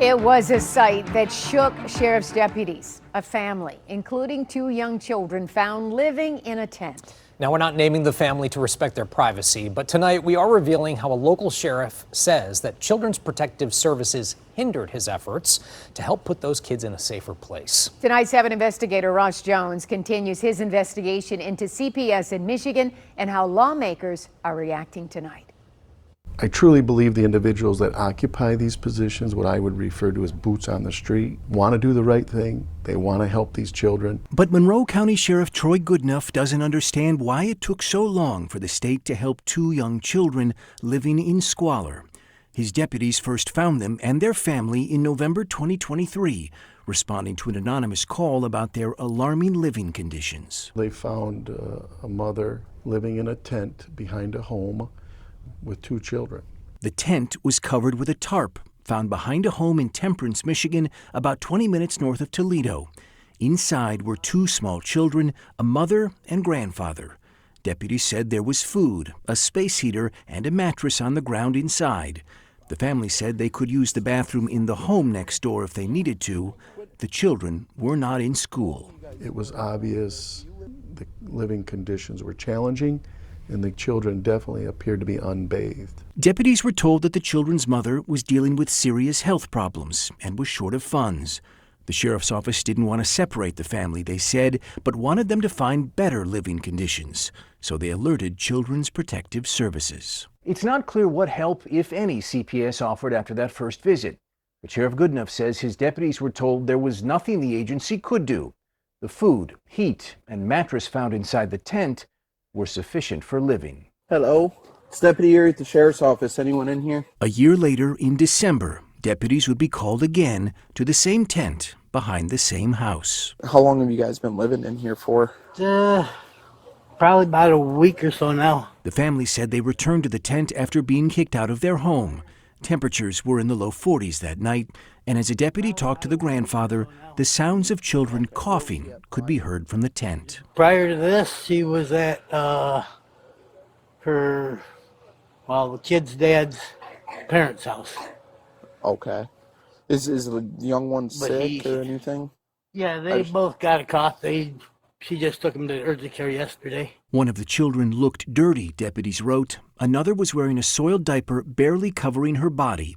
It was a sight that shook sheriff's deputies. A family, including 2 young children, found living in a tent. Now, we're not naming the family to respect their privacy, but tonight we are revealing how a local sheriff says that Children's Protective Services hindered his efforts to help put those kids in a safer place. Tonight's 7 investigator Ross Jones continues his investigation into CPS in Michigan and how lawmakers are reacting tonight. I truly believe the individuals that occupy these positions, what I would refer to as boots on the street, want to do the right thing. They want to help these children. But Monroe County Sheriff Troy Goodenough doesn't understand why it took so long for the state to help 2 young children living in squalor. His deputies first found them and their family in November 2023, responding to an anonymous call about their alarming living conditions. They found a mother living in a tent behind a home with 2 children. The tent was covered with a tarp found behind a home in Temperance, Michigan, about 20 minutes north of Toledo. Inside were 2 small children, a mother and grandfather. Deputies said there was food, a space heater, and a mattress on the ground inside. The family said they could use the bathroom in the home next door if they needed to. The children were not in school. It was obvious the living conditions were challenging, and the children definitely appeared to be unbathed. Deputies were told that the children's mother was dealing with serious health problems and was short of funds. The sheriff's office didn't want to separate the family, they said, but wanted them to find better living conditions. So they alerted Children's Protective Services. It's not clear what help, if any, CPS offered after that first visit. But Sheriff Goodenough says his deputies were told there was nothing the agency could do. The food, heat, and mattress found inside the tent were sufficient for living. Hello, it's Deputy here at the Sheriff's Office. Anyone in here? A year later, in December, deputies would be called again to the same tent behind the same house. How long have you guys been living in here for? Probably about a week or so now. The family said they returned to the tent after being kicked out of their home. Temperatures were in the low 40s that night, and as a deputy talked to the grandfather, the sounds of children coughing could be heard from the tent. Prior to this, she was at the kid's dad's parents' house. Okay. Is the young one sick or anything? Yeah, they both got a cough. She just took him to urgent care yesterday. One of the children looked dirty, deputies wrote. Another was wearing a soiled diaper barely covering her body.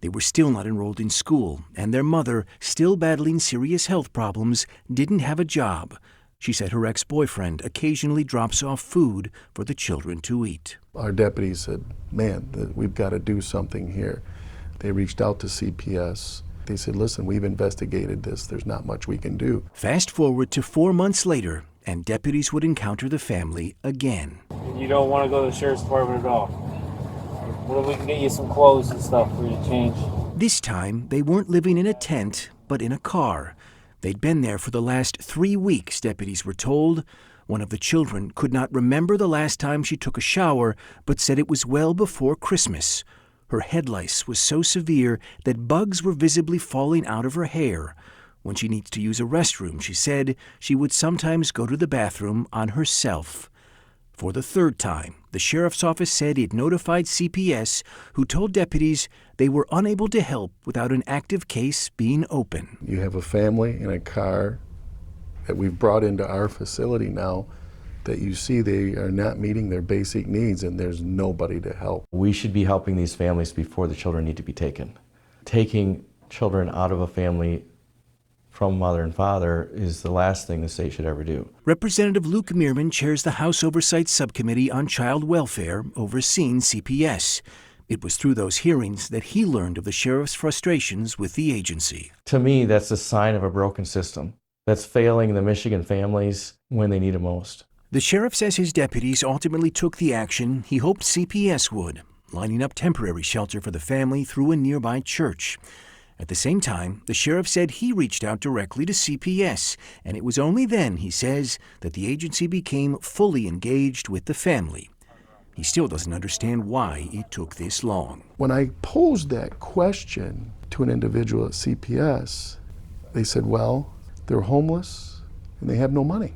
They were still not enrolled in school, and their mother, still battling serious health problems, didn't have a job. She said her ex-boyfriend occasionally drops off food for the children to eat. Our deputies said, man, we've got to do something here. They reached out to CPS. They said, listen, we've investigated this. There's not much we can do. Fast forward to 4 months later, and deputies would encounter the family again. You don't want to go to the sheriff's department at all. What if we can get you some clothes and stuff for you to change? This time, they weren't living in a tent, but in a car. They'd been there for the last 3 weeks, deputies were told. One of the children could not remember the last time she took a shower, but said it was well before Christmas. Her head lice was so severe that bugs were visibly falling out of her hair. When she needs to use a restroom, she said, she would sometimes go to the bathroom on herself. For the 3rd time, the sheriff's office said it notified CPS, who told deputies they were unable to help without an active case being open. You have a family in a car that we've brought into our facility now that you see they are not meeting their basic needs, and there's nobody to help. We should be helping these families before the children need to be taken. Taking children out of a family from mother and father is the last thing the state should ever do. Representative Luke Meerman chairs the House Oversight Subcommittee on Child Welfare, overseeing CPS. It was through those hearings that he learned of the sheriff's frustrations with the agency. To me, that's a sign of a broken system that's failing the Michigan families when they need it most. The sheriff says his deputies ultimately took the action he hoped CPS would, lining up temporary shelter for the family through a nearby church. At the same time, the sheriff said he reached out directly to CPS, and it was only then, he says, that the agency became fully engaged with the family. He still doesn't understand why it took this long. When I posed that question to an individual at CPS, they said, well, they're homeless and they have no money.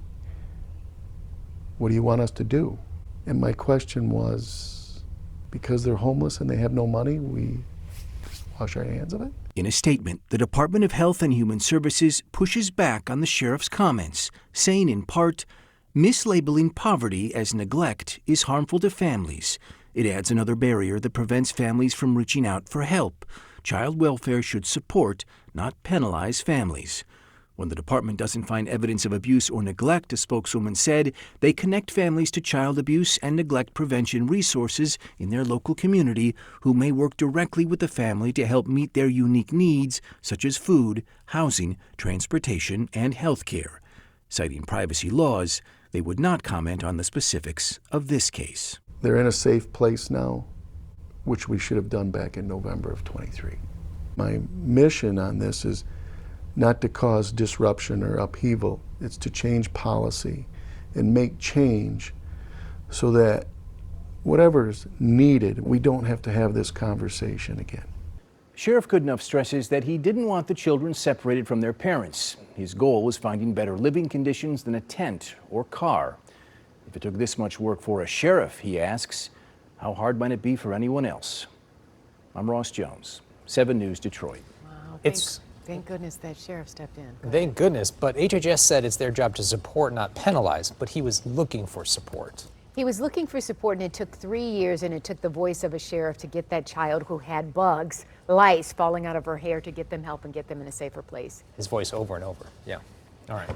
What do you want us to do? And my question was, because they're homeless and they have no money, wash our hands of it. In a statement, the Department of Health and Human Services pushes back on the sheriff's comments, saying in part, mislabeling poverty as neglect is harmful to families. It adds another barrier that prevents families from reaching out for help. Child welfare should support, not penalize families. When the department doesn't find evidence of abuse or neglect, a spokeswoman said, they connect families to child abuse and neglect prevention resources in their local community who may work directly with the family to help meet their unique needs, such as food, housing, transportation, and health care. Citing privacy laws, they would not comment on the specifics of this case. They're in a safe place now, which we should have done back in November of 23. My mission on this is not to cause disruption or upheaval. It's to change policy and make change so that whatever's needed, we don't have to have this conversation again. Sheriff Goodenough stresses that he didn't want the children separated from their parents. His goal was finding better living conditions than a tent or car. If it took this much work for a sheriff, he asks, how hard might it be for anyone else? I'm Ross Jones, 7 News Detroit. Wow, thank goodness that sheriff stepped in. Thank goodness, but HHS said it's their job to support, not penalize, but he was looking for support. He was looking for support, and it took 3 years, and it took the voice of a sheriff to get that child who had bugs, lice falling out of her hair, to get them help and get them in a safer place. His voice over and over. Yeah. All right.